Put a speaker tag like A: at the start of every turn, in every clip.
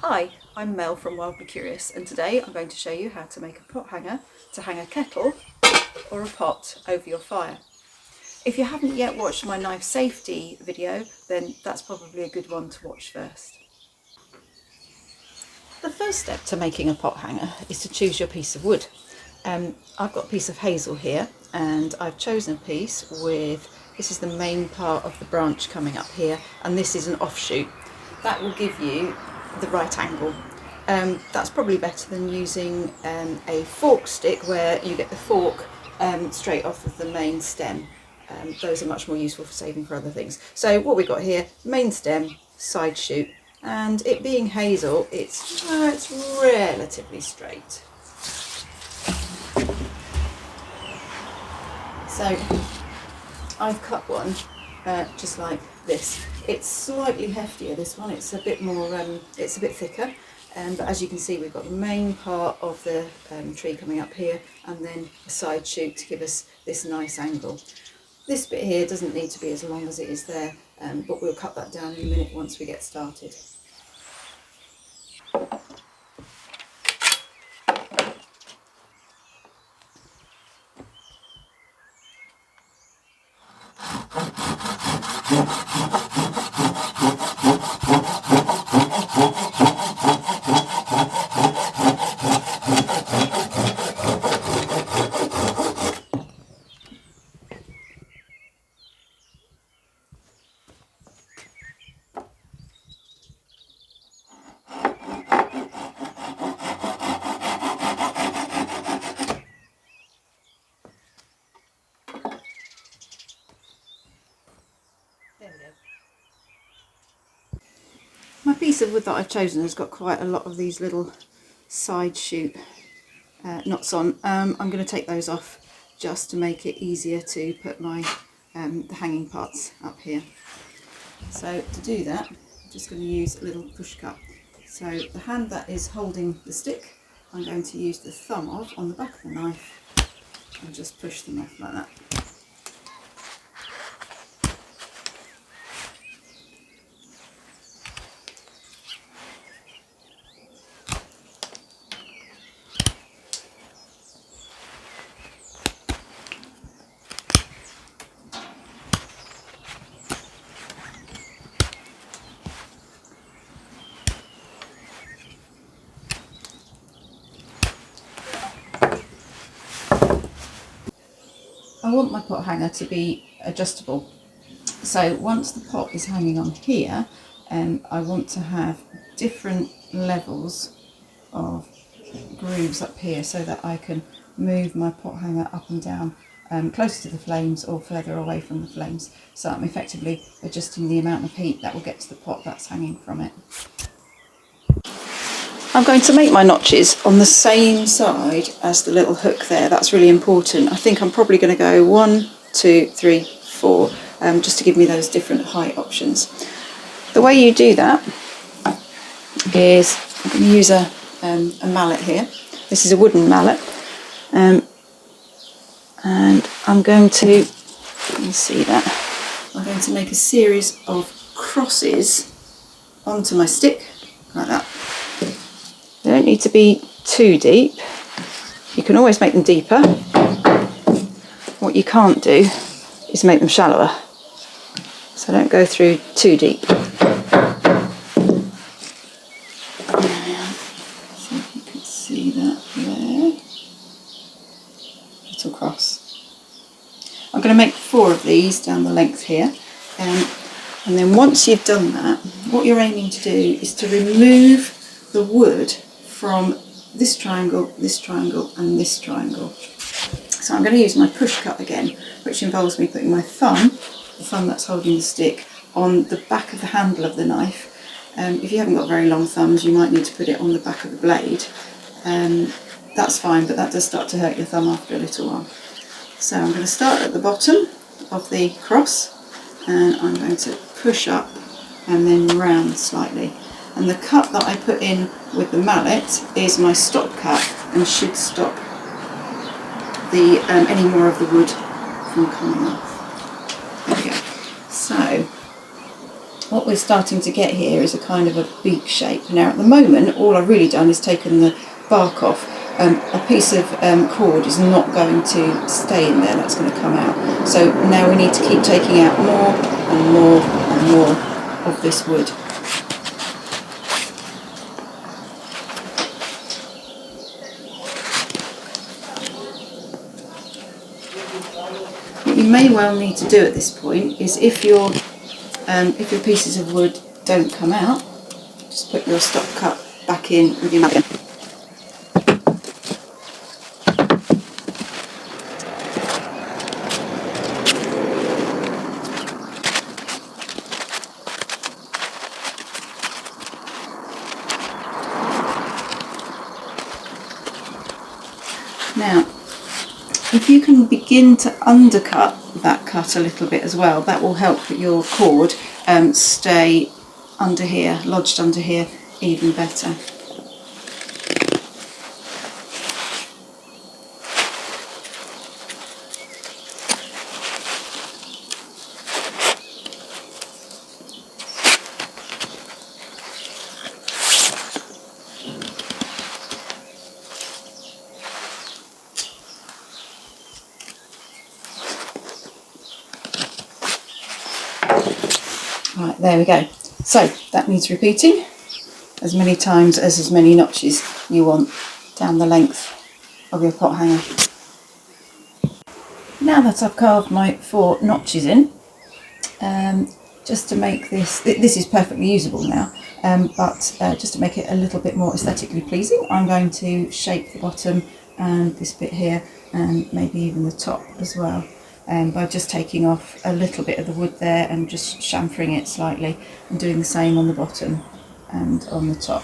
A: Hi, I'm Mel from Wildly Curious, and today I'm going to show you how to make a pot hanger to hang a kettle or a pot over your fire. If you haven't yet watched my knife safety video, then that's probably a good one to watch first. The first step to making a pot hanger is to choose your piece of wood. I've got a piece of hazel here, and I've chosen a piece with, this is the main part of the branch coming up here, and this is an offshoot. That will give you the right angle. That's probably better than using a fork stick where you get the fork straight off of the main stem. Those are much more useful for saving for other things. So what we've got here, main stem, side shoot, and it being hazel, it's relatively straight. So I've cut one just like this. It's slightly heftier, this one. It's a bit more, it's a bit thicker. But as you can see, we've got the main part of the tree coming up here, and then a side shoot to give us this nice angle. This bit here doesn't need to be as long as it is there, but we'll cut that down in a minute once we get started. There we go. My piece of wood that I've chosen has got quite a lot of these little side shoot knots on. I'm going to take those off just to make it easier to put my the hanging parts up here. So to do that, I'm just going to use a little push cut. So the hand that is holding the stick, I'm going to use the thumb of on the back of the knife and just push them off like that. I want my pot hanger to be adjustable, so once the pot is hanging on here, I want to have different levels of grooves up here so that I can move my pot hanger up and down closer to the flames or further away from the flames, so I'm effectively adjusting the amount of heat that will get to the pot that's hanging from it. I'm going to make my notches on the same side as the little hook there. That's really important. I think I'm probably going to go 1, 2, 3, 4, just to give me those different height options. The way you do that is, I'm going to use a mallet here. This is a wooden mallet, and I'm going to, you can see that, I'm going to make a series of crosses onto my stick, like that. They don't need to be too deep. You can always make them deeper. What you can't do is make them shallower. So don't go through too deep. See if you can see that there. Little cross. I'm going to make 4 of these down the length here. And then once you've done that, what you're aiming to do is to remove the wood from this triangle, and this triangle. So I'm going to use my push cut again, which involves me putting my thumb, the thumb that's holding the stick, on the back of the handle of the knife. If you haven't got very long thumbs, you might need to put it on the back of the blade. That's fine, but that does start to hurt your thumb after a little while. So I'm going to start at the bottom of the cross, and I'm going to push up and then round slightly. And the cut that I put in with the mallet is my stop cut and should stop the any more of the wood from coming off. There we go. So what we're starting to get here is a kind of a beak shape. Now at the moment all I've really done is taken the bark off. A piece of cord is not going to stay in there, that's going to come out. So now we need to keep taking out more and more and more of this wood. What you may well need to do at this point is if your pieces of wood don't come out, just put your stop cut back in with your mallet. Now, if you can begin to undercut that cut a little bit as well, that will help your cord stay under here, lodged under here, even better. Right, there we go. So that needs repeating as many times as many notches you want down the length of your pot hanger. Now that I've carved my 4 notches in, just to make this is perfectly usable now, but just to make it a little bit more aesthetically pleasing, I'm going to shape the bottom and this bit here and maybe even the top as well. By just taking off a little bit of the wood there and just chamfering it slightly, and doing the same on the bottom and on the top.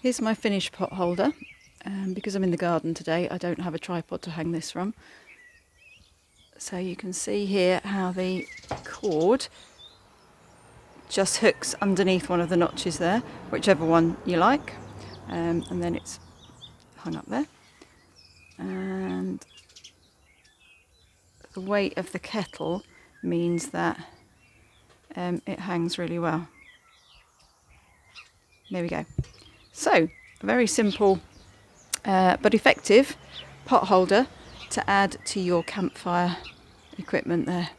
A: Here's my finished pot holder. Because I'm in the garden today, I don't have a tripod to hang this from. So you can see here how the cord just hooks underneath one of the notches there, whichever one you like, and then it's hung up there. And the weight of the kettle means that it hangs really well. There we go. So, a very simple but effective pot holder to add to your campfire equipment there.